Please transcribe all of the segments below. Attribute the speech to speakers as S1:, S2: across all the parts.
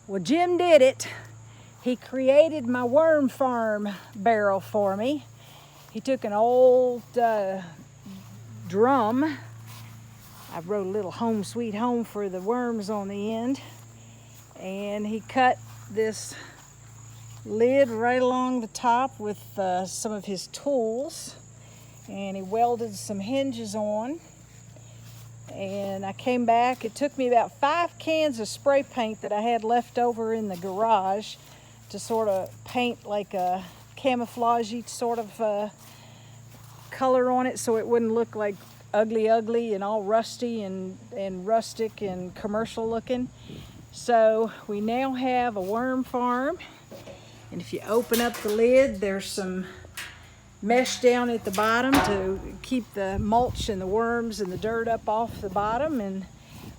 S1: Well, Jim did it. He created my worm farm barrel for me. He took an old drum. I wrote a little home sweet home for the worms on the end. And he cut this lid right along the top with some of his tools. And he welded some hinges on. And I came back. It took me about 5 cans of spray paint that I had left over in the garage to sort of paint like a camouflage-y sort of color on it so it wouldn't look like ugly and all rusty and rustic and commercial looking. So we now have a worm farm, and if you open up the lid, there's some mesh down at the bottom to keep the mulch and the worms and the dirt up off the bottom. And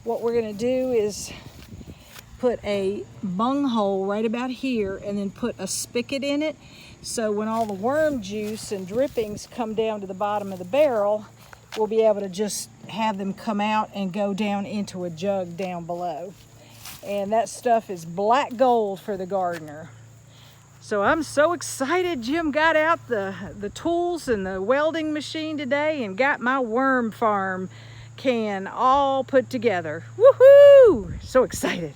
S1: what we're going to do is put a bung hole right about here and then put a spigot in it, so when all the worm juice and drippings come down to the bottom of the barrel, we'll be able to just have them come out and go down into a jug down below. And that stuff is black gold for the gardener. So I'm so excited. Jim got out the tools and the welding machine today and got my worm farm can all put together. Woohoo! So excited.